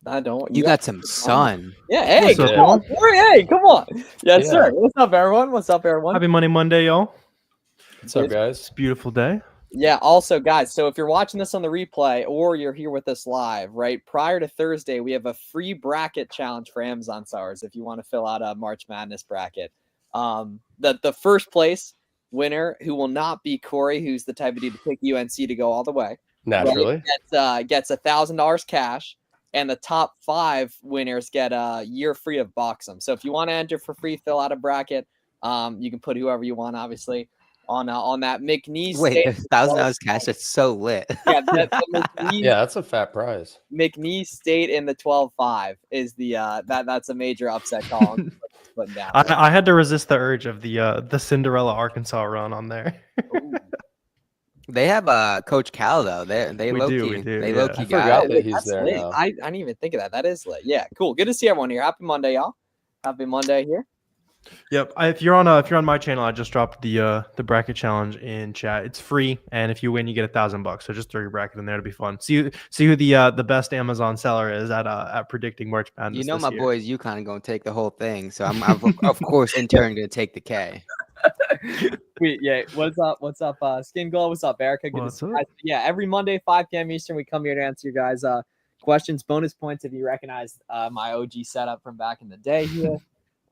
I don't. You got some sun. Yeah, hey, What's up, come on, y'all? Corey, hey, come on. Yes, Yeah. sir. What's up, everyone? What's up, everyone? Happy Monday, y'all. What's up, guys? It's a beautiful day. Yeah, also, guys, so if you're watching this on the replay or you're here with us live, right, prior to Thursday, we have a free bracket challenge for Amazon sellers if you want to fill out a March Madness bracket. The first place winner, who will not be Corey, who's the type of dude to pick UNC to go all the way, Naturally. right, gets $1,000 cash, and the top 5 winners get a year free of Box'em. So if you want to enter for free, fill out a bracket. You can put whoever you want, obviously. On that McNeese. Wait, $1,000 cash. That's so lit. Yeah, McNeese, Yeah, that's a fat prize. McNeese State in the 12-5 is the that's a major upset call. Putting down. I had to resist the urge of the Cinderella Arkansas run on there. They have Coach Cal though. They We low do, key. we do, They yeah. low key I got forgot it. that he's That's there lit. now. I didn't even think of that. That is lit. Yeah, cool. Good to see everyone here. Happy Monday, y'all. Happy Monday here. Yep. If you're on my channel, I just dropped the bracket challenge in chat. It's free, and if you win, you get $1,000. So just throw your bracket in there to be fun. See who the best Amazon seller is at predicting March Madness. You know this my year. boys UConn gonna take the whole thing, so I'm of course in turn gonna take the K. Yeah, what's up, Skin Glow? What's up, Erica? Good What's to see up? you guys. Yeah, every Monday, 5 p.m. Eastern, we come here to answer your guys' questions. Bonus points if you recognize my OG setup from back in the day here.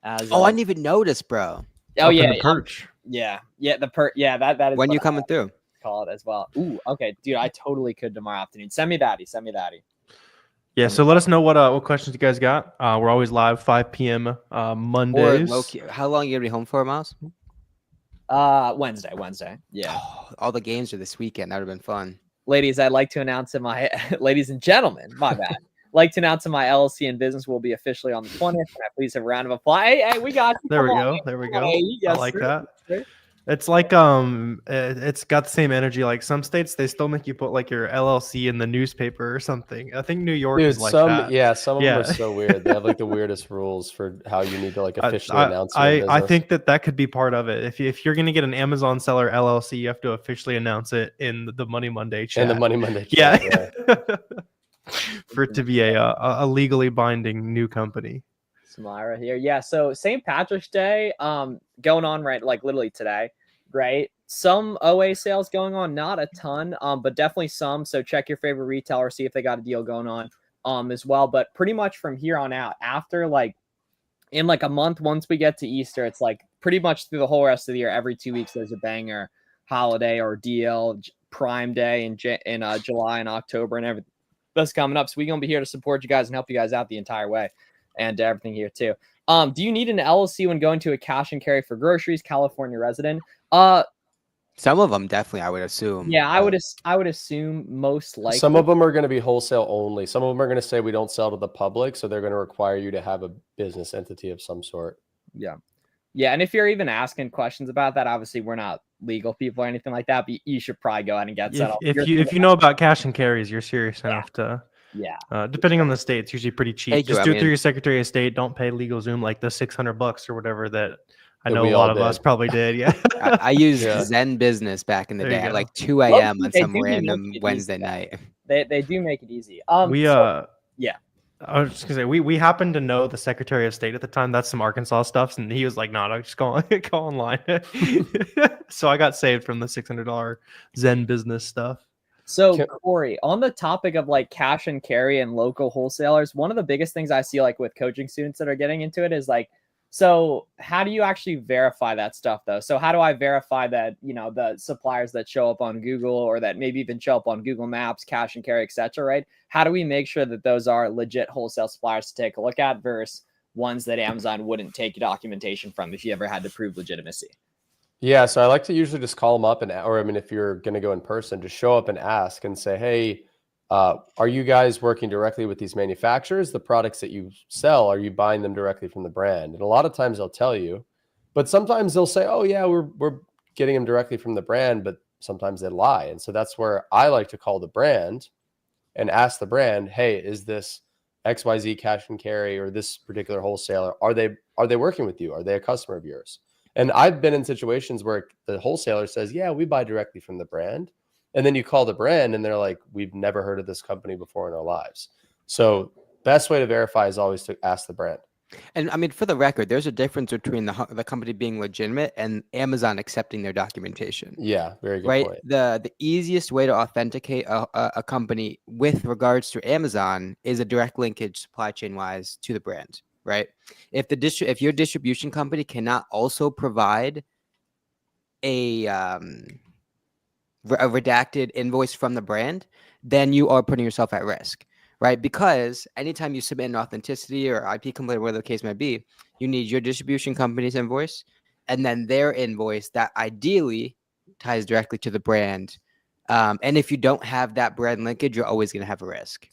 As, Oh, I didn't even notice, bro. oh Up in yeah, the perch. yeah, that is When what you I coming through? call it as well. Ooh, okay, dude, I totally could tomorrow afternoon. Send me that. Yeah. So let us know what questions you guys got. We're always live 5 p.m. Or Mondays. low key. How long you gonna be home for, Miles? Wednesday. Yeah. Oh, all the games are this weekend. That would have been fun. Ladies, I'd like to announce ladies and gentlemen, my bad. Like to announce that my LLC in business will be officially on the 20th. Can I please have a round of applause? Hey, we got you. There we Come on, go. man. There we Come go. on, hey, I yes, like sir. that. Yes, sir. It's like it's got the same energy. Like some states, they still make you put like your LLC in the newspaper or something. I think New York Dude, is like some that. some of them are so weird. They have like the weirdest rules for how you need to like officially announce your I business. think that could be part of it. If you're gonna get an Amazon seller LLC, you have to officially announce it in the Money Monday chat. and the Money Monday Yeah. chat, yeah. For it to be a legally binding new company. Samira here. Yeah, so St. Patrick's Day going on right like literally today, right? Some OA sales going on, not a ton, but definitely some. So check your favorite retailer, see if they got a deal going on as well. But pretty much from here on out, after like in like a month, once we get to Easter, it's like pretty much through the whole rest of the year, every 2 weeks there's a banger holiday or deal, Prime Day in July and October and everything that's coming up. So we're gonna be here to support you guys and help you guys out the entire way. And everything here too. Do you need an LLC when going to a cash and carry for groceries? California resident. Some of them definitely, I would assume. Yeah, I would assume most likely. Some of them are going to be wholesale only. Some of them are going to say we don't sell to the public, so they're going to require you to have a business entity of some sort. Yeah. And if you're even asking questions about that, obviously we're not legal people or anything like that, but you should probably go ahead and get set up. If you know about cash and carries, you're serious enough to. Yeah. Depending on the state, it's usually pretty cheap. Hey, Just Joe, do I it through mean- your Secretary of State. Don't pay legal Zoom like the $600 or whatever that I That know we a lot all of us did. probably did. Yeah. I used Yeah. Zen Business back in the There you day at go. like 2 a.m. on They some do make random it Wednesday easy. night. They do make it easy. Yeah. I was just gonna say we happened to know the Secretary of State at the time. That's some Arkansas stuff, and he was like, "No, just go online." So I got saved from the $600 Zen Business stuff. So Corey, on the topic of like cash and carry and local wholesalers, one of the biggest things I see like with coaching students that are getting into it is like, so how do you actually verify that stuff though? So how do I verify that, the suppliers that show up on Google or that maybe even show up on Google Maps, cash and carry, etc., right? How do we make sure that those are legit wholesale suppliers to take a look at versus ones that Amazon wouldn't take documentation from if you ever had to prove legitimacy? Yeah, so I like to usually just call them up if you're going to go in person, just show up and ask and say, hey, are you guys working directly with these manufacturers? The products that you sell, are you buying them directly from the brand? And a lot of times they'll tell you, but sometimes they'll say, oh yeah, we're getting them directly from the brand, but sometimes they lie. And so that's where I like to call the brand and ask the brand, hey, is this XYZ cash and carry or this particular wholesaler, are they working with you? Are they a customer of yours? And I've been in situations where the wholesaler says, yeah, we buy directly from the brand. And then you call the brand and they're like, we've never heard of this company before in our lives. So best way to verify is always to ask the brand. And I mean, for the record, there's a difference between the company being legitimate and Amazon accepting their documentation. Yeah, very good Right. point. The easiest way to authenticate a company with regards to Amazon is a direct linkage supply chain wise to the brand. Right. If your distribution company cannot also provide a redacted invoice from the brand, then you are putting yourself at risk, right? Because anytime you submit an authenticity or IP complaint, whatever the case may be, you need your distribution company's invoice and then their invoice that ideally ties directly to the brand. And if you don't have that brand linkage, you're always going to have a risk.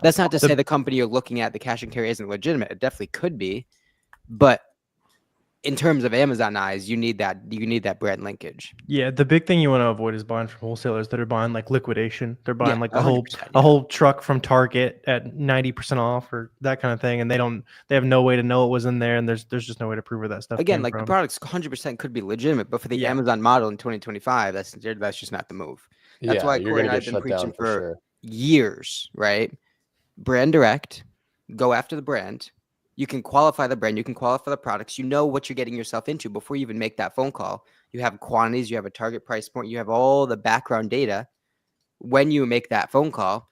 That's not to say the company you're looking at, the cash and carry, isn't legitimate. It definitely could be, but in terms of Amazon eyes, you need that brand linkage. Yeah, the big thing you want to avoid is buying from wholesalers that are buying like liquidation. They're buying like a 100%, whole truck from Target at 90% off or that kind of thing, and they have no way to know it was in there, and there's just no way to prove where that stuff Again, came like from. the products 100% could be legitimate, but for the Yeah. Amazon model in 2025, that's just not the move. That's why you're Corey going and to I get have been shut preaching down for sure. years, right? Brand direct, go after the brand. You can qualify the brand, you can qualify the products. You know what you're getting yourself into before you even make that phone call. You have quantities, you have a target price point, you have all the background data when you make that phone call.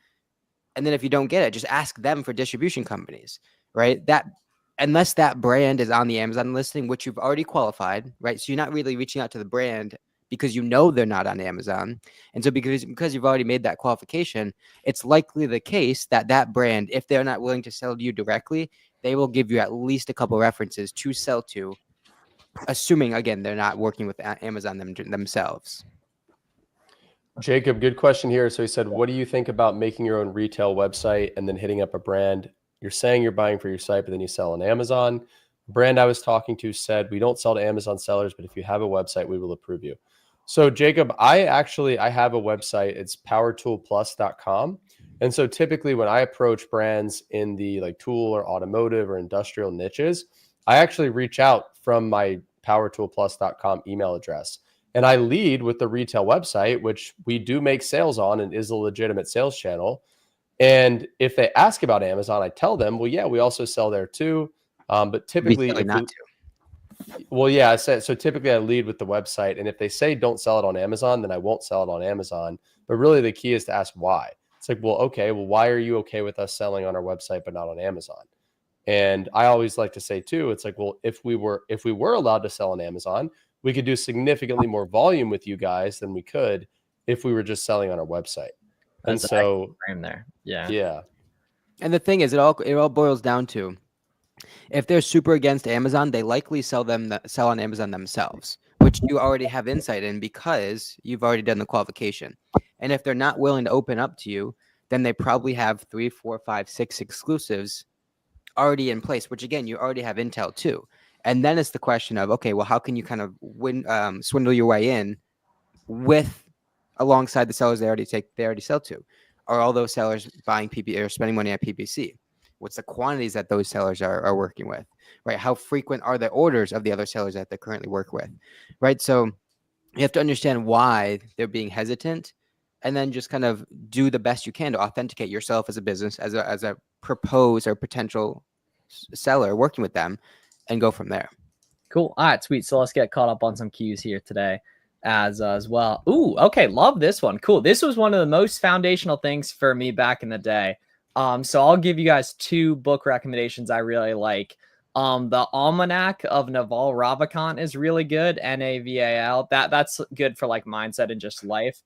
And then if you don't get it, just ask them for distribution companies, right? That unless that brand is on the Amazon listing, which you've already qualified, right? So you're not really reaching out to the brand because you know they're not on Amazon. And so because you've already made that qualification, it's likely the case that that brand, if they're not willing to sell to you directly, they will give you at least a couple references to sell to, assuming, again, they're not working with Amazon themselves. Jacob, good question here. So he said, what do you think about making your own retail website and then hitting up a brand? You're saying you're buying for your site, but then you sell on Amazon. A brand I was talking to said, we don't sell to Amazon sellers, but if you have a website, we will approve you. So Jacob, I have a website. It's powertoolplus.com. And so typically when I approach brands in the like tool or automotive or industrial niches, I actually reach out from my powertoolplus.com email address. And I lead with the retail website, which we do make sales on and is a legitimate sales channel. And if they ask about Amazon, I tell them, well, yeah, we also sell there too. But typically, I said, so typically I lead with the website. And if they say don't sell it on Amazon, then I won't sell it on Amazon. But really the key is to ask why. It's like, well, okay, well, why are you okay with us selling on our website, but not on Amazon? And I always like to say too, it's like, well, if we were allowed to sell on Amazon, we could do significantly more volume with you guys than we could if we were just selling on our website. That's and so frame there. Yeah. Yeah. And the thing is, it all boils down to, if they're super against Amazon, they likely sell on Amazon themselves, which you already have insight in because you've already done the qualification. And if they're not willing to open up to you, then they probably have 3, 4, 5, 6 exclusives already in place, which again, you already have intel too. And then it's the question of, okay, well, how can you kind of swindle your way in alongside the sellers they already sell to? Are all those sellers buying PPC or spending money at PPC? What's the quantities that those sellers are working with, right? How frequent are the orders of the other sellers that they currently work with, right? So you have to understand why they're being hesitant, and then just kind of do the best you can to authenticate yourself as a business, as a proposed or potential seller working with them, and go from there. Cool. All right, sweet. So let's get caught up on some cues here today as well. Ooh, okay. Love this one. Cool. This was one of the most foundational things for me back in the day. So I'll give you guys 2 book recommendations I really like. The Almanac of Naval Ravikant is really good. Naval. That's good for like mindset and just life.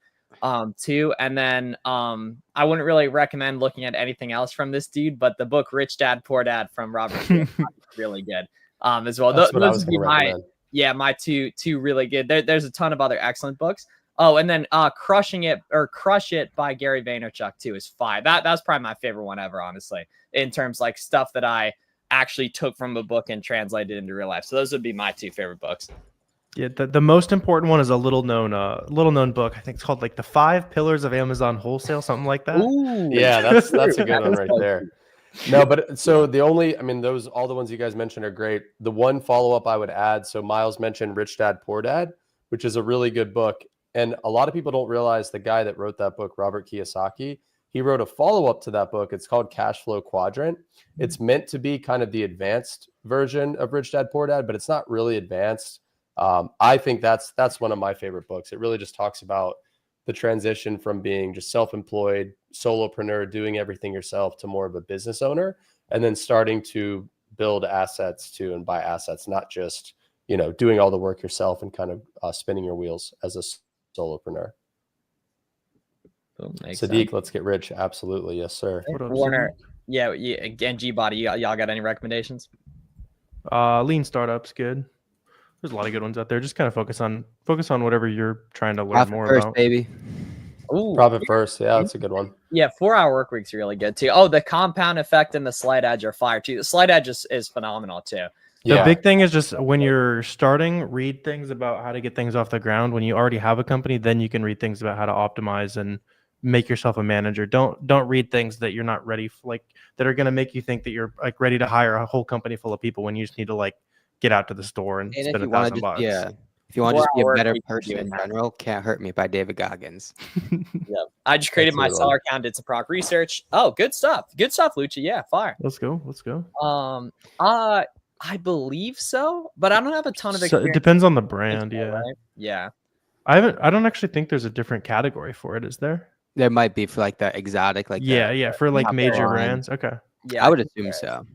Too. And then I wouldn't really recommend looking at anything else from this dude, but the book Rich Dad Poor Dad from Robert Kiyosaki is really good. As well. That's what I was going to recommend. My two really good. There's a ton of other excellent books. Oh, and then Crush It by Gary Vaynerchuk too is fine. That's probably my favorite one ever, honestly, in terms like stuff that I actually took from a book and translated into real life. So those would be my 2 favorite books. Yeah, the most important one is a little known book. I think it's called like The 5 Pillars of Amazon Wholesale, something like that. Ooh, Yeah, that's a good one right there. No, but so all the ones you guys mentioned are great. The one follow-up I would add, so Miles mentioned Rich Dad Poor Dad, which is a really good book. And a lot of people don't realize the guy that wrote that book, Robert Kiyosaki, he wrote a follow-up to that book. It's called Cash Flow Quadrant. It's meant to be kind of the advanced version of Rich Dad Poor Dad, but it's not really advanced. I think that's one of my favorite books. It really just talks about the transition from being just self-employed, solopreneur, doing everything yourself, to more of a business owner, and then starting to build assets too, and buy assets, not just, doing all the work yourself and kind of spinning your wheels as a solopreneur. Sadiq, let's get rich. Absolutely. Yes, sir. What up, Warner, yeah, again, G-Body, y'all got any recommendations? Lean startups, good. There's a lot of good ones out there. Just kind of focus on whatever you're trying to learn Profit more first, about. baby. Ooh, Profit first. Yeah, that's a good one. yeah, 4-hour work week's really good too. Oh, the compound effect and the slight edge are fire too. The slight edge is phenomenal too. The big thing is just when you're starting, read things about how to get things off the ground. When you already have a company, then you can read things about how to optimize and make yourself a manager. Don't read things that you're not ready for, like that are going to make you think that you're like ready to hire a whole company full of people when you just need to like get out to the store and spend $1,000. Yeah. If you want to just be a 4-hour better week person in doing that. general, Can't Hurt Me by David Goggins. Yeah, I just created my seller account, did some proc research. Oh, good stuff, Lucha. Yeah, fire. Let's go. I believe so, but I don't have a ton of So experience. it depends on the brand. Yeah. Right? Yeah. I don't actually think there's a different category for it. Is there? There might be for like the exotic, like for like top major line. brands. Okay. Yeah, I would assume so.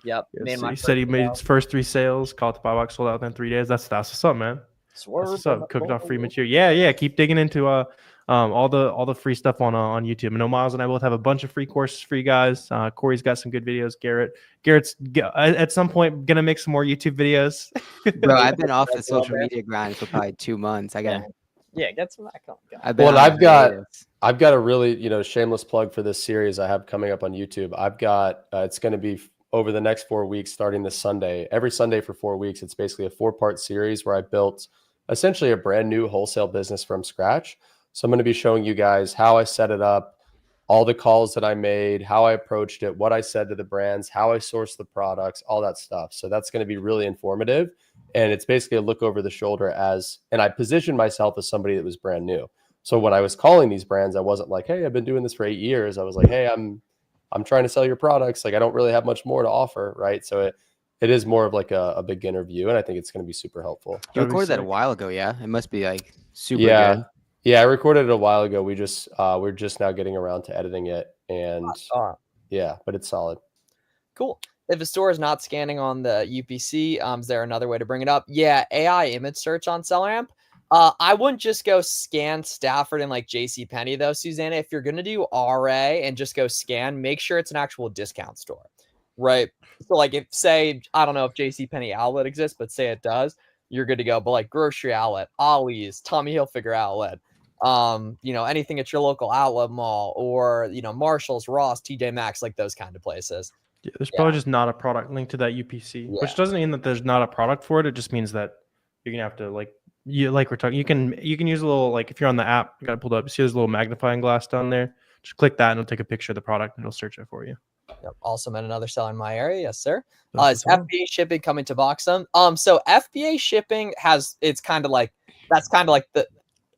Yep. Yeah, so he said he made his first 3 sales, caught the buy box, sold out within 3 days. That's what's up, man. That's what's up. Cooked off free material. Yeah. Keep digging into all the free stuff on YouTube. I know Miles and I both have a bunch of free courses for you guys. Corey's got some good videos. Garrett's at some point gonna make some more YouTube videos. Bro, I've been off the social media grind for probably 2 months. I gotta get some back on. I've got a really, shameless plug for this series I have coming up on YouTube. I've got it's going to be over the next 4 weeks, starting this Sunday. Every Sunday for 4 weeks, it's basically a 4-part series where I built essentially a brand new wholesale business from scratch. So I'm going to be showing you guys how I set it up, all the calls that I made, how I approached it, what I said to the brands, how I sourced the products, all that stuff. So that's going to be really informative. And it's basically a look over the shoulder and I positioned myself as somebody that was brand new. So when I was calling these brands, I wasn't like, hey, I've been doing this for 8 years. I was like, hey, I'm trying to sell your products. Like, I don't really have much more to offer. Right. So it is more of like a beginner view. And I think it's going to be super helpful. You recorded that a while ago. Yeah. It must be like super good. Yeah. I recorded it a while ago. We're just now getting around to editing it, and but it's solid. Cool. If a store is not scanning on the UPC, is there another way to bring it up? Yeah. AI image search on SellerAmp. I wouldn't just go scan Stafford and like JCPenney though, Susanna. If you're going to do RA and just go scan, make sure it's an actual discount store, right? So like if I don't know if JCPenney outlet exists, but say it does, you're good to go. But like grocery outlet, Ollie's, Tommy Hilfiger outlet, anything at your local outlet mall, or, Marshall's, Ross, TJ Maxx, like those kind of places. Yeah, there's probably just not a product linked to that UPC, which doesn't mean that there's not a product for it. It just means that you're going to have to we're talking, you can use a little, like if you're on the app, you got it pulled up, you see there's a little magnifying glass down there. Just click that and it'll take a picture of the product and it'll search it for you. Yep. Also met another seller in my area. Yes, sir. Is FBA shipping coming to Boxum? So FBA shipping it's kind of like, that's kind of like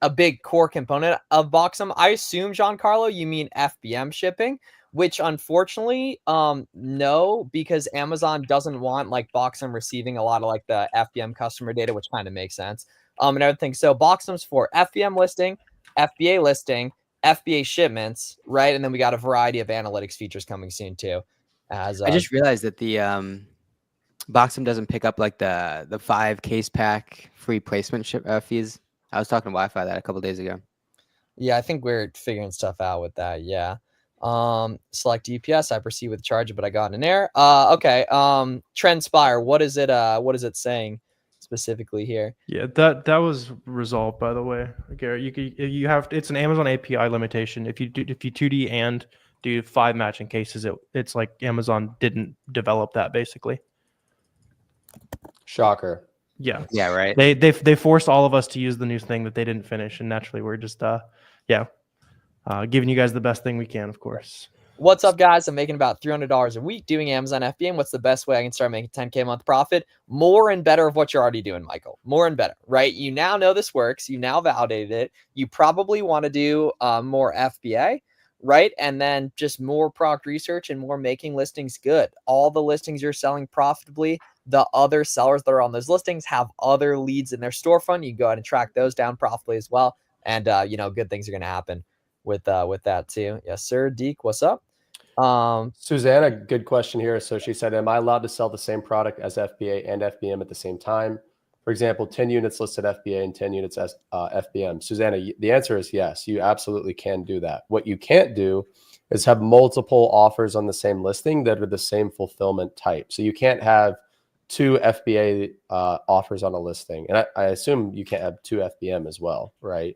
a big core component of Boxum. I assume, Giancarlo, you mean FBM shipping, which unfortunately, no, because Amazon doesn't want like Boxum receiving a lot of like the FBM customer data, which kind of makes sense. And everything. So Boxum's for FBM listing, FBA listing, FBA shipments, right? And then we got a variety of analytics features coming soon too. I just realized that the Boxum doesn't pick up like the 5 case pack free placement fees. I was talking to Wi-Fi that a couple days ago. Yeah, I think we're figuring stuff out with that. Yeah. Select UPS. I proceed with charge, but I got an error. Okay. Trendspire. What is it saying specifically here? Yeah, that was resolved, by the way, Garrett. It's an Amazon API limitation. If you 2D and do 5 matching cases, it's like Amazon didn't develop that basically. Shocker. Yeah. Yeah. Right. They forced all of us to use the new thing that they didn't finish, and naturally we're just giving you guys the best thing we can, of course. What's up, guys? I'm making about $300 a week doing Amazon FBA. And what's the best way I can start making 10K a month profit? More and better of what you're already doing, Michael. More and better, right? You now know this works. You now validated it. You probably want to do more FBA, right? And then just more product research and more making listings good. All the listings you're selling profitably, the other sellers that are on those listings have other leads in their storefront. You go ahead and track those down profitably as well. And, good things are going to happen with that too. Yes, sir. Deke, what's up? Susanna, good question here. So she said, am I allowed to sell the same product as FBA and FBM at the same time? For example, 10 units listed FBA and 10 units as FBM. Susanna, the answer is yes, you absolutely can do that. What you can't do is have multiple offers on the same listing that are the same fulfillment type. So you can't have 2 FBA offers on a listing. And I assume you can't have 2 FBM as well, right?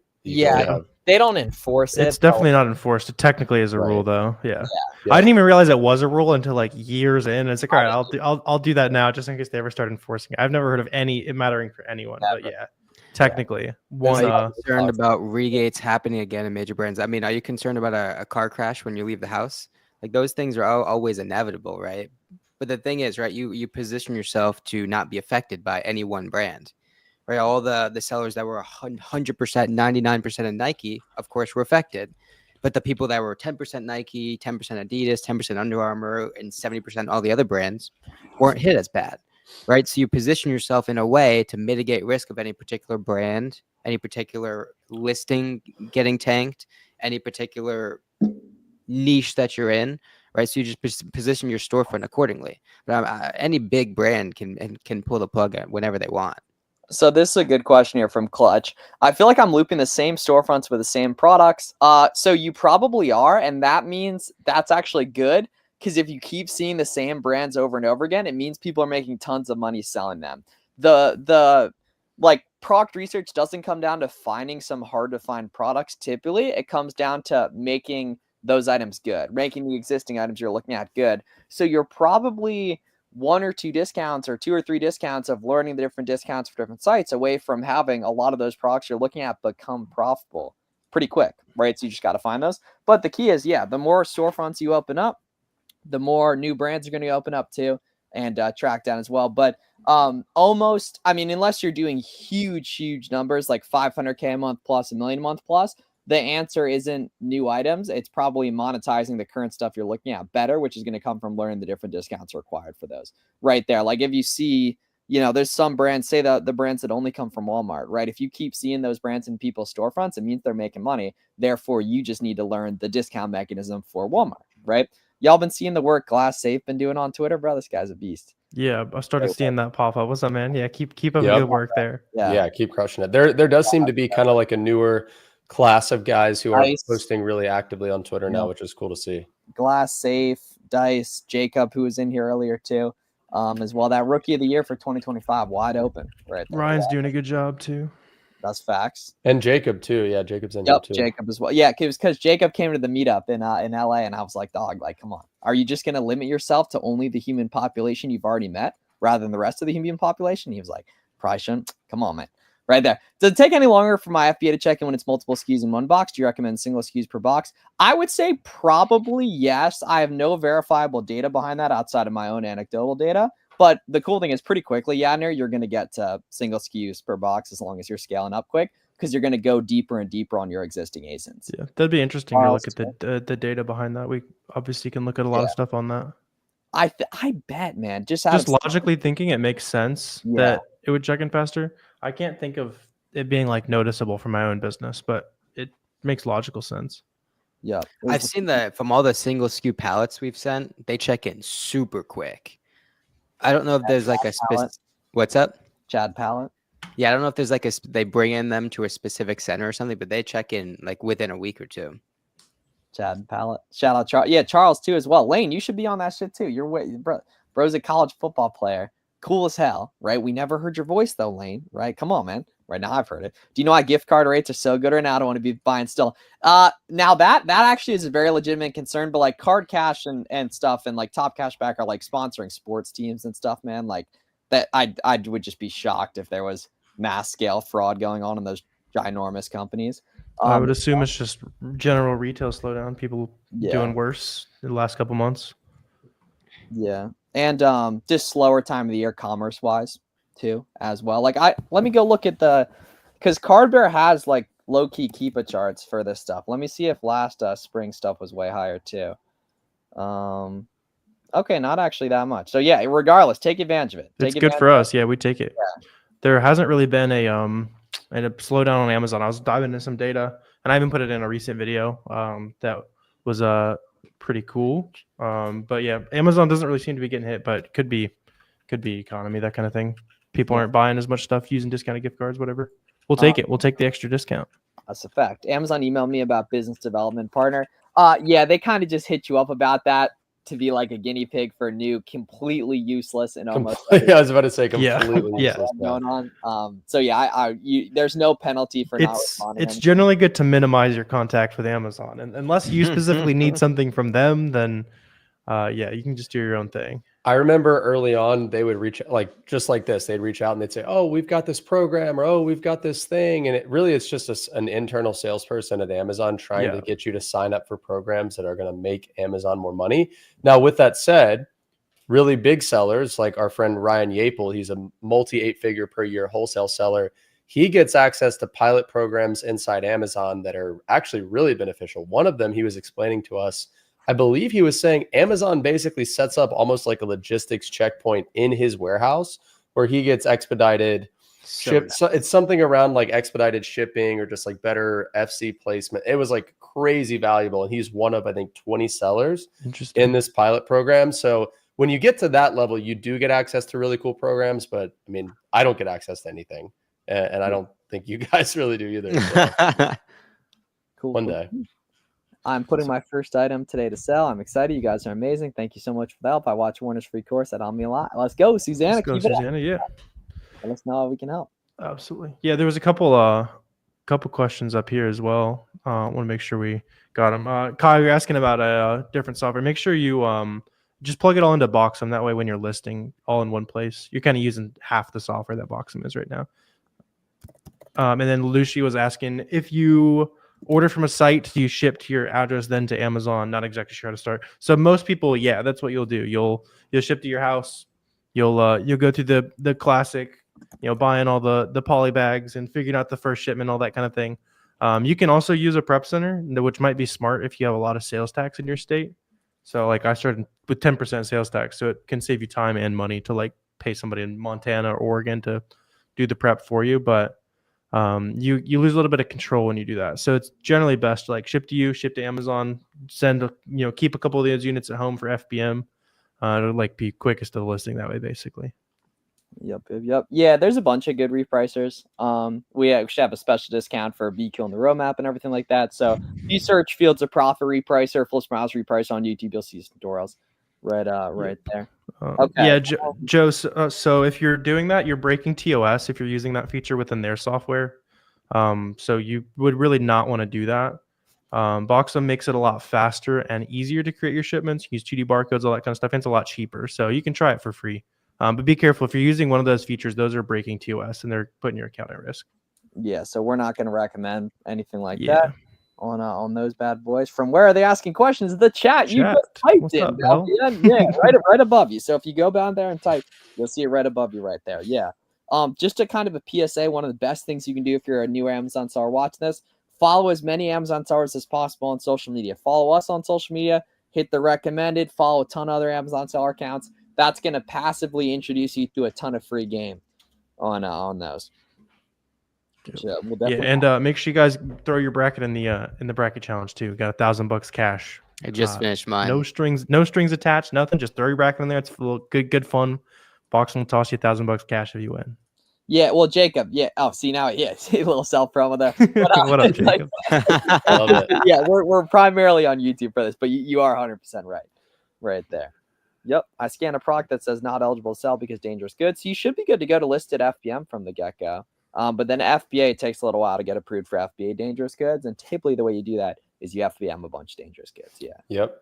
They don't enforce it. It's definitely not enforced. It technically is a Right. rule, though. Yeah. Yeah. I didn't even realize it was a rule until like years in. It's like, all right, I'll do that now, just in case they ever start enforcing it. I've never heard of it mattering for anyone, but yeah, technically, one. Are you concerned about regates happening again in major brands? I mean, are you concerned about a car crash when you leave the house? Like those things are always inevitable, right? But the thing is, right, you position yourself to not be affected by any one brand. Right, all the sellers that were 100%, 99% in Nike, of course, were affected. But the people that were 10% Nike, 10% Adidas, 10% Under Armour, and 70% all the other brands weren't hit as bad, right? So you position yourself in a way to mitigate risk of any particular brand, any particular listing getting tanked, any particular niche that you're in, right? So you just position your storefront accordingly. But any big brand can pull the plug whenever they want. So this is a good question here from Clutch. I feel like I'm looping the same storefronts with the same products. So you probably are, and that means that's actually good, because if you keep seeing the same brands over and over again, it means people are making tons of money selling them. The product research doesn't come down to finding some hard to find products. Typically, it comes down to making those items good, making the existing items you're looking at good. So you're probably 1 or 2 discounts or 2 or 3 discounts of learning the different discounts for different sites away from having a lot of those products you're looking at become profitable pretty quick, right? So you just got to find those. But the key is, the more storefronts you open up, the more new brands are going to open up too, and track down as well. But unless you're doing huge numbers like 500K a month plus, $1 million a month plus, the answer isn't new items. It's probably monetizing the current stuff you're looking at better, which is going to come from learning the different discounts required for those right there. Like if you see, there's some brands, say the brands that only come from Walmart, right? If you keep seeing those brands in people's storefronts, it means they're making money. Therefore, you just need to learn the discount mechanism for Walmart, right? Y'all been seeing the work Glass Safe been doing on Twitter, bro? This guy's a beast. Yeah, I started seeing that pop up. What's up, man? Yeah, keep up good work there. Yeah, keep crushing it. There does seem to be kind of like a newer class of guys who are posting really actively on Twitter now, which is cool to see. Glass Safe, Dice, Jacob, who was in here earlier too, as well. That rookie of the year for 2025, wide open, right there. Ryan's doing a good job too. That's facts. And Jacob too. Yeah, Jacob's in here too. Jacob as well. Yeah, it was because Jacob came to the meetup in LA, and I was like, dog, like, come on. Are you just going to limit yourself to only the human population you've already met rather than the rest of the human population? He was like, probably shouldn't. Come on, man. Right there. Does it take any longer for my FBA to check in when it's multiple SKUs in one box? Do you recommend single SKUs per box? I would say probably yes. I have no verifiable data behind that outside of my own anecdotal data. But the cool thing is pretty quickly, Yadner, you're going to get to single SKUs per box as long as you're scaling up quick, because you're going to go deeper and deeper on your existing ASINs. Yeah, that'd be interesting to look at the data behind that. We obviously can look at a lot of stuff on that. I bet, man. Just logically thinking, it makes sense that it would check in faster. I can't think of it being like noticeable for my own business, but it makes logical sense. Yeah, I've seen that from all the single SKU pallets we've sent. They check in super quick. I don't know if there's like a what's up? Chad Pallet. Yeah, I don't know if there's like they bring in them to a specific center or something, but they check in like within a week or two. Chad Pallet. Shout out Charles. Yeah, Charles too as well. Lane, you should be on that shit too. Bro's a college football player. Cool as hell, right? We never heard your voice though, Lane, right? Come on, man. Right now I've heard it. Do you know why gift card rates are so good right now? I don't want to be buying still. Now that actually is a very legitimate concern, but like Card Cash and stuff and like Top Cashback are like sponsoring sports teams and stuff, man. Like that I would just be shocked if there was mass scale fraud going on in those ginormous companies. I would assume it's just general retail slowdown, people doing worse in the last couple months. Yeah. And just slower time of the year commerce wise too as well. Like let me go look at because Card Bear has like low-key Keepa charts for this stuff. Let me see if last spring stuff was way higher too. Okay, not actually that much. So yeah, regardless, take advantage of it. It's good for us. Yeah, we take it. Yeah. There hasn't really been a slowdown on Amazon. I was diving into some data, and I even put it in a recent video. That was pretty cool. But yeah, Amazon doesn't really seem to be getting hit, but could be economy, that kind of thing. People aren't buying as much stuff using discounted gift cards, whatever. We'll take it. We'll take the extra discount. That's a fact. Amazon emailed me about business development partner. Yeah, they kind of just hit you up about that to be like a guinea pig for new, completely useless and almost. Yeah, I was about to say completely useless going on. So yeah, there's no penalty for not responding. It's generally good to minimize your contact with Amazon, and unless you specifically need something from them, then yeah, you can just do your own thing. I remember early on, they would reach just like this. They'd reach out and they'd say, "Oh, we've got this program," or "Oh, we've got this thing," and it's just an internal salesperson at Amazon trying to get you to sign up for programs that are going to make Amazon more money. Now, with that said, really big sellers like our friend Ryan Yapel, he's a multi-8-figure per year wholesale seller. He gets access to pilot programs inside Amazon that are actually really beneficial. One of them he was explaining to us. I believe he was saying Amazon basically sets up almost like a logistics checkpoint in his warehouse where he gets expedited ship. So it's something around like expedited shipping or just like better FC placement. It was like crazy valuable. And he's one of, I think, 20 sellers in this pilot program. So when you get to that level, you do get access to really cool programs. But I mean, I don't get access to anything. And I don't think you guys really do either. So. Cool. One day. I'm putting my first item today to sell. I'm excited. You guys are amazing. Thank you so much for the help. I watch Warner's free course. That helped me a lot. Let's go, Susanna. Let's go, Susanna. Yeah. Let us know how we can help. Absolutely. Yeah, there was a couple questions up here as well. I want to make sure we got them. Kyle, you're asking about a different software. Make sure you just plug it all into Boxum. That way, when you're listing all in one place, you're kind of using half the software that Boxum is right now. And then Lucy was asking if you order from a site, do you ship to your address, then to Amazon? Not exactly sure how to start. So most people, yeah, that's what you'll do. You'll ship to your house. You'll go through the classic, buying all the poly bags and figuring out the first shipment, all that kind of thing. You can also use a prep center, which might be smart if you have a lot of sales tax in your state. So like I started with 10% sales tax, so it can save you time and money to like pay somebody in Montana or Oregon to do the prep for you. But you lose a little bit of control when you do that. So it's generally best to like ship to you, ship to Amazon, keep a couple of those units at home for FBM. To like be quickest to the listing that way, basically. Yep. Yeah, there's a bunch of good repricers. We actually have a special discount for BQ on the roadmap and everything like that. So if you search Fields of Profit repricer, Flips4Miles repricer on YouTube, you'll see some tutorials right there. Okay. Yeah, Joe. So if you're doing that, you're breaking TOS if you're using that feature within their software. So you would really not want to do that. Boxum makes it a lot faster and easier to create your shipments. Use 2D barcodes, all that kind of stuff. And it's a lot cheaper. So you can try it for free. But be careful if you're using one of those features, those are breaking TOS and they're putting your account at risk. Yeah, so we're not going to recommend anything like that on those bad boys. From where are they asking questions? The chat. You just typed What's in. Up, Bill? Yeah, right above you. So if you go down there and type, you'll see it right above you right there. Yeah. Just a kind of a PSA, one of the best things you can do if you're a new Amazon seller watching this, follow as many Amazon sellers as possible on social media. Follow us on social media, hit the recommended, follow a ton of other Amazon seller accounts. That's going to passively introduce you to a ton of free game on those. So and make sure you guys throw your bracket in the bracket challenge too. Got $1,000 cash. I just finished mine. No strings attached, nothing. Just throw your bracket in there. It's a little good fun. Boxum will toss you $1,000 cash if you win. Yeah, well, Jacob. Yeah. Oh, see now, yeah, see a little self promo there. But, what up, Jacob? I love it. Yeah, we're primarily on YouTube for this, but you are 100% right there. Yep, I scan a product that says not eligible to sell because dangerous goods. So you should be good to go to listed FBM from the get-go. But then FBA takes a little while to get approved for FBA dangerous goods. And typically the way you do that is you FBM a bunch of dangerous goods. Yeah. Yep.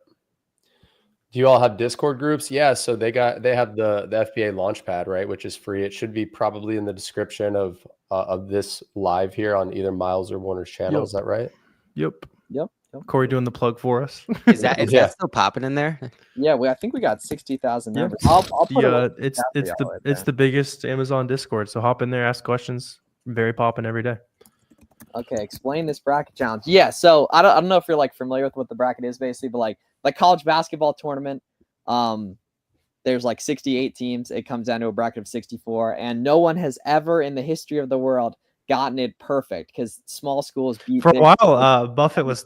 Do you all have Discord groups? Yeah. So they have the FBA Launchpad, right? Which is free. It should be probably in the description of this live here on either Miles or Warner's channel. Yep. Is that right? Yep. Yep. Corey doing the plug for us. Is that still popping in there? Yeah, I think we got 60,000 members. I'll put it's the biggest Amazon Discord. So hop in there, ask questions. Very popping every day. Okay, explain this bracket challenge. Yeah, so I don't know if you're like familiar with what the bracket is basically, but like college basketball tournament, there's like 68 teams. It comes down to a bracket of 64, and no one has ever in the history of the world gotten it perfect because small schools beat For a big while, schools. Buffett was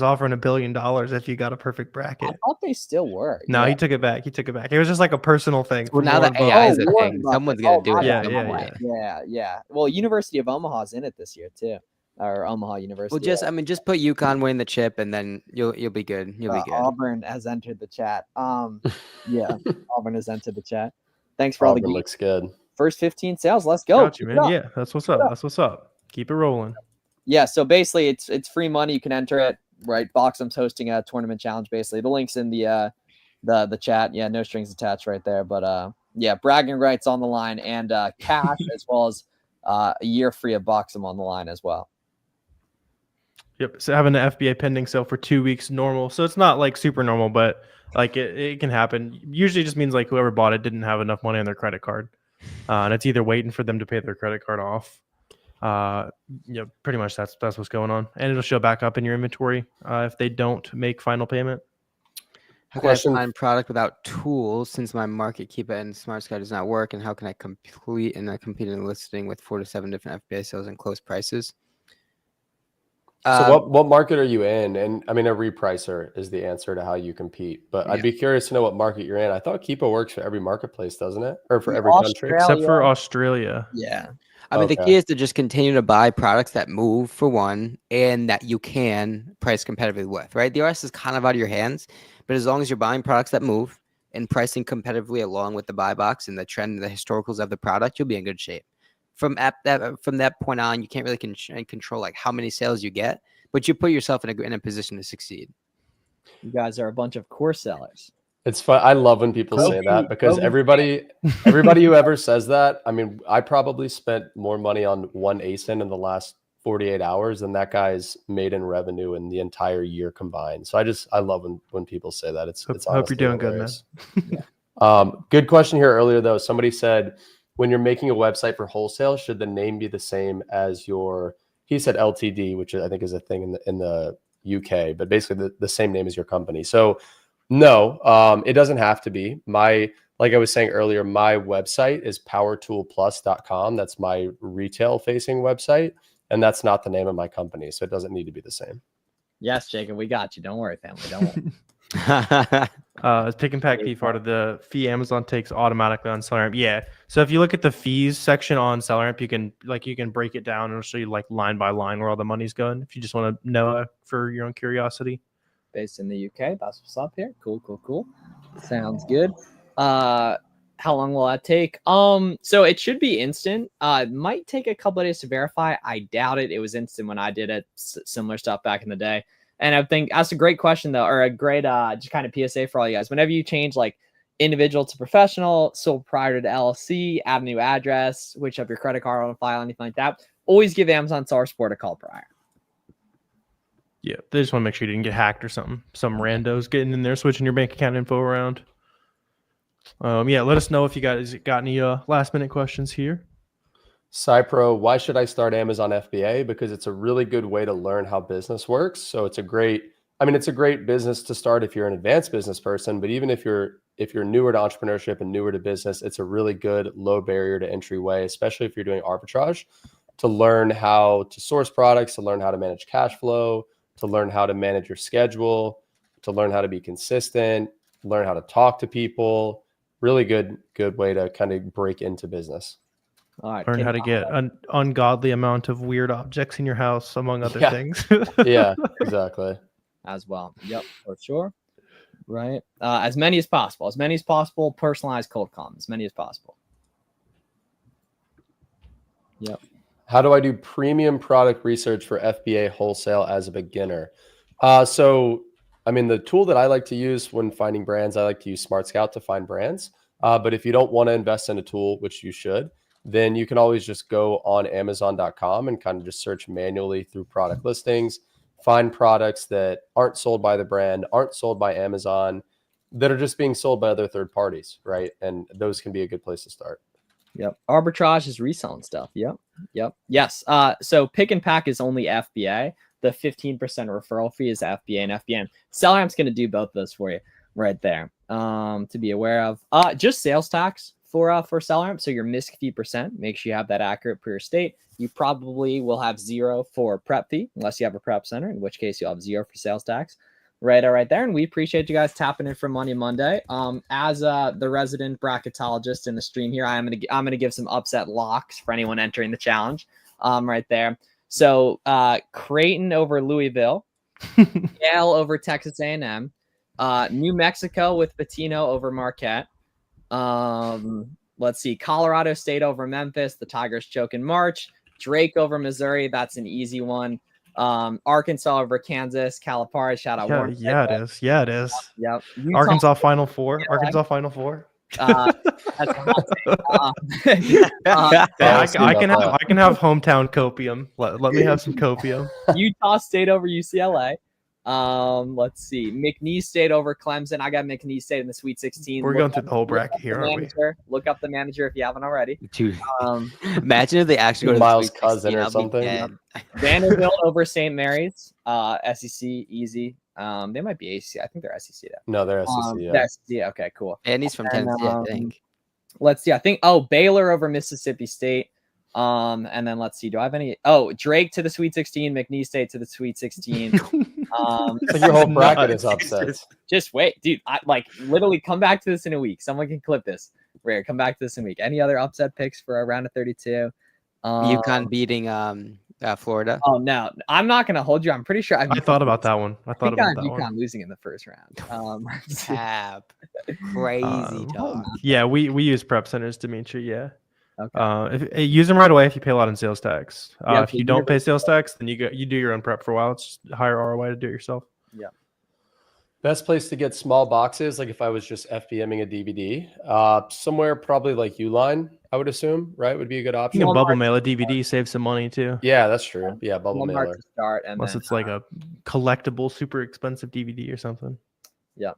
offering $1 billion if you got a perfect I bracket. thought they still were. No, yeah. he took it back. It was just like a personal thing. Well, from now that Warren AI Buffett. is a Warren thing, Buffett. someone's gonna do my it. Yeah, at some yeah, point. yeah. Well, University of Omaha's in it this year too, or Omaha University. Well, just put UConn winning the chip, and then you'll be good. You'll be good. Auburn has entered the chat. Yeah, Auburn has entered the chat. Thanks for all the Auburn geeks. looks good. First 15 sales. Let's go. Got you, man. Yeah, that's what's up. That's what's up. Keep it rolling. Yeah, so basically it's free money. You can enter it, right? Boxum's hosting a tournament challenge, basically. The link's in the chat. Yeah, no strings attached right there. But yeah, bragging rights on the line and cash as well as a year free of Boxum on the line as well. Yep. So having the FBA pending sale for 2 weeks normal. So it's not like super normal, but like it can happen. Usually just means like whoever bought it didn't have enough money on their credit card. And it's either waiting for them to pay their credit card off. Yeah, pretty much that's what's going on. And it'll show back up in your inventory if they don't make final payment. How can I find product without tools since my market keeper and smart sky does not work? And how can I compete in the listing with 4 to 7 different FBA sales and close prices? So what market are you in? And I mean, a repricer is the answer to how you compete. But I'd be curious to know what market you're in. I thought Keepa works for every marketplace, doesn't it? Or for every country? Except for Australia. Yeah. I mean, the key is to just continue to buy products that move for one and that you can price competitively with, right? The rest is kind of out of your hands, but as long as you're buying products that move and pricing competitively along with the buy box and the trend and the historicals of the product, you'll be in good shape. From that point on, you can't really control like how many sales you get, but you put yourself in a position to succeed. You guys are a bunch of core sellers. It's fun. I love when people say that because everybody who ever says that, I mean, I probably spent more money on one ASIN in the last 48 hours than that guy's made in revenue in the entire year combined. So I love when people say that. It's hope you're doing hilarious. good, man. Good question here earlier though. Somebody said, when you're making a website for wholesale, should the name be the same as he said LTD, which I think is a thing in the UK, but basically the same name as your company. So no, it doesn't have to be. Like I was saying earlier, my website is powertoolplus.com. That's my retail facing website. And that's not the name of my company. So it doesn't need to be the same. Yes, Jacob, we got you. Don't worry, family. Don't worry. Pick and pack fee part of the fee Amazon takes automatically on SellerAmp. Yeah. So if you look at the fees section on SellerAmp, you can break it down and it'll show you like line by line where all the money's going. If you just want to know for your own curiosity. Based in the UK. That's what's up here. Cool. Sounds good. How long will that take? So it should be instant. It might take a couple of days to verify. I doubt it. It was instant when I did it. Similar stuff back in the day. And I think that's a great question though, or a great just kind of PSA for all you guys. Whenever you change like individual to professional, sole proprietor to LLC, add a new address, switch up your credit card on file, anything like that, always give Amazon Seller Support a call prior. Yeah, they just want to make sure you didn't get hacked or something. Some randos getting in there, switching your bank account info around. Yeah, let us know if you guys got any last minute questions here. Cypro, why should I start Amazon FBA? Because it's a really good way to learn how business works. So it's a great business to start if you're an advanced business person, but even if you're newer to entrepreneurship and newer to business, it's a really good low barrier to entry way, especially if you're doing arbitrage, to learn how to source products, to learn how to manage cash flow, to learn how to manage your schedule, to learn how to be consistent, learn how to talk to people. Really good way to kind of break into business. All right, learn how to get an ungodly amount of weird objects in your house, among other things. Yeah, exactly. As well. Yep, for sure. Right. As many as possible. Personalized cold calm, as many as possible. Yep. How do I do premium product research for FBA wholesale as a beginner? So, I mean, the tool that I like to use when finding brands, I like to use Smart Scout to find brands. But if you don't want to invest in a tool, which you should, then you can always just go on Amazon.com and kind of just search manually through product listings, find products that aren't sold by the brand, aren't sold by Amazon, that are just being sold by other third parties, right? And those can be a good place to start. Yep. Arbitrage is reselling stuff. Yep. Yes. So pick and pack is only FBA. The 15% referral fee is FBA and FBM. SellerAmp's going to do both of those for you right there. To be aware of. Just sales tax for SellerAmp. So your MISC fee percent. Make sure you have that accurate per your state. You probably will have 0 for prep fee unless you have a prep center, in which case you'll have 0 for sales tax. Right there. And we appreciate you guys tapping in for Money Monday. As the resident bracketologist in the stream here, I'm gonna give some upset locks for anyone entering the challenge. Right there. So Creighton over Louisville, Yale over Texas A&M, New Mexico with Patino over Marquette. Let's see, Colorado State over Memphis. The Tigers choke in March. Drake over Missouri. That's an easy one. Arkansas over Kansas. Calipari, shout out. Yeah, it is. Yeah, it is. Yep. Utah, Arkansas Final Four. Yeah, Arkansas Final Four. that's a hot take. I can have hometown copium. Let me have some copium. Utah State over UCLA. Let's see. McNeese State over Clemson. I got McNeese State in the Sweet 16. We're going through the whole bracket here, aren't we? Look up the manager if you haven't already. Dude, imagine if they actually go to Miles' the Sweet cousin 16, or I'll be something. dead. Vanderbilt over St. Mary's. SEC easy. They might be ACC. I think they're SEC though. No, they're SEC. Yeah. That's, yeah. Okay. Cool. And he's from Tennessee, I think. Let's see. I think Baylor over Mississippi State. And then let's see. Do I have any? Drake to the Sweet 16. McNeese State to the Sweet 16. So your whole bracket is upset. Just wait, dude. I literally come back to this in a week. Someone can clip this. Rare. Come back to this in a week. Any other upset picks for a round of 32? UConn beating Florida. Oh no, I'm not gonna hold you. I'm pretty sure I thought about that one. I thought about that UConn one. losing in the first round. Tap. Crazy dog. Yeah, we use prep centers, Dimitri. Yeah. Okay. Use them right away if you pay a lot in sales tax. Yeah, if you don't pay sales tax, then you do your own prep for a while. It's higher ROI to do it yourself. Yeah. Best place to get small boxes, like if I was just FBMing a DVD, somewhere probably like Uline, I would assume, right? Would be a good You option. can bubble mail a DVD, save some money too. Yeah, that's true. Yeah, bubble Walmart mailer. to start, and Unless then, it's like a collectible, super expensive DVD or something. yeah.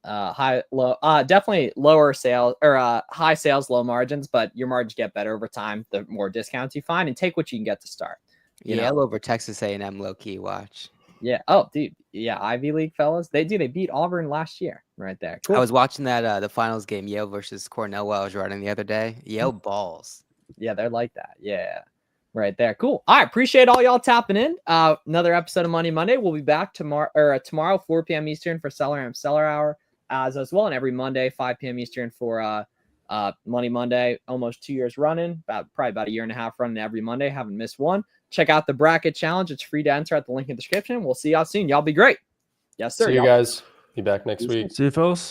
Definitely lower sales or high sales, low margins, but your margins get better over time the more discounts you find, and take what you can get to start. Yale over Texas A&M, low key. Watch. Yeah. Oh, dude. Yeah. Ivy League fellas. They beat Auburn last year right there. Cool. I was watching that the finals game, Yale versus Cornell, while I was running the other day. Yale balls. Yeah, they're like that. Yeah. Right there. Cool. All right. Appreciate all y'all tapping in. Another episode of Money Monday. We'll be back tomorrow, 4 p.m. Eastern for SellerAmp Seller Hour as well. And every Monday, 5 p.m. Eastern for Money Monday. Almost 2 years running, probably about a year and a half running every Monday. Haven't missed one. Check out the bracket challenge. It's free to enter at the link in the description. We'll see y'all soon. Y'all be great. Yes, sir. See you guys. Be back next week. See you, fellas.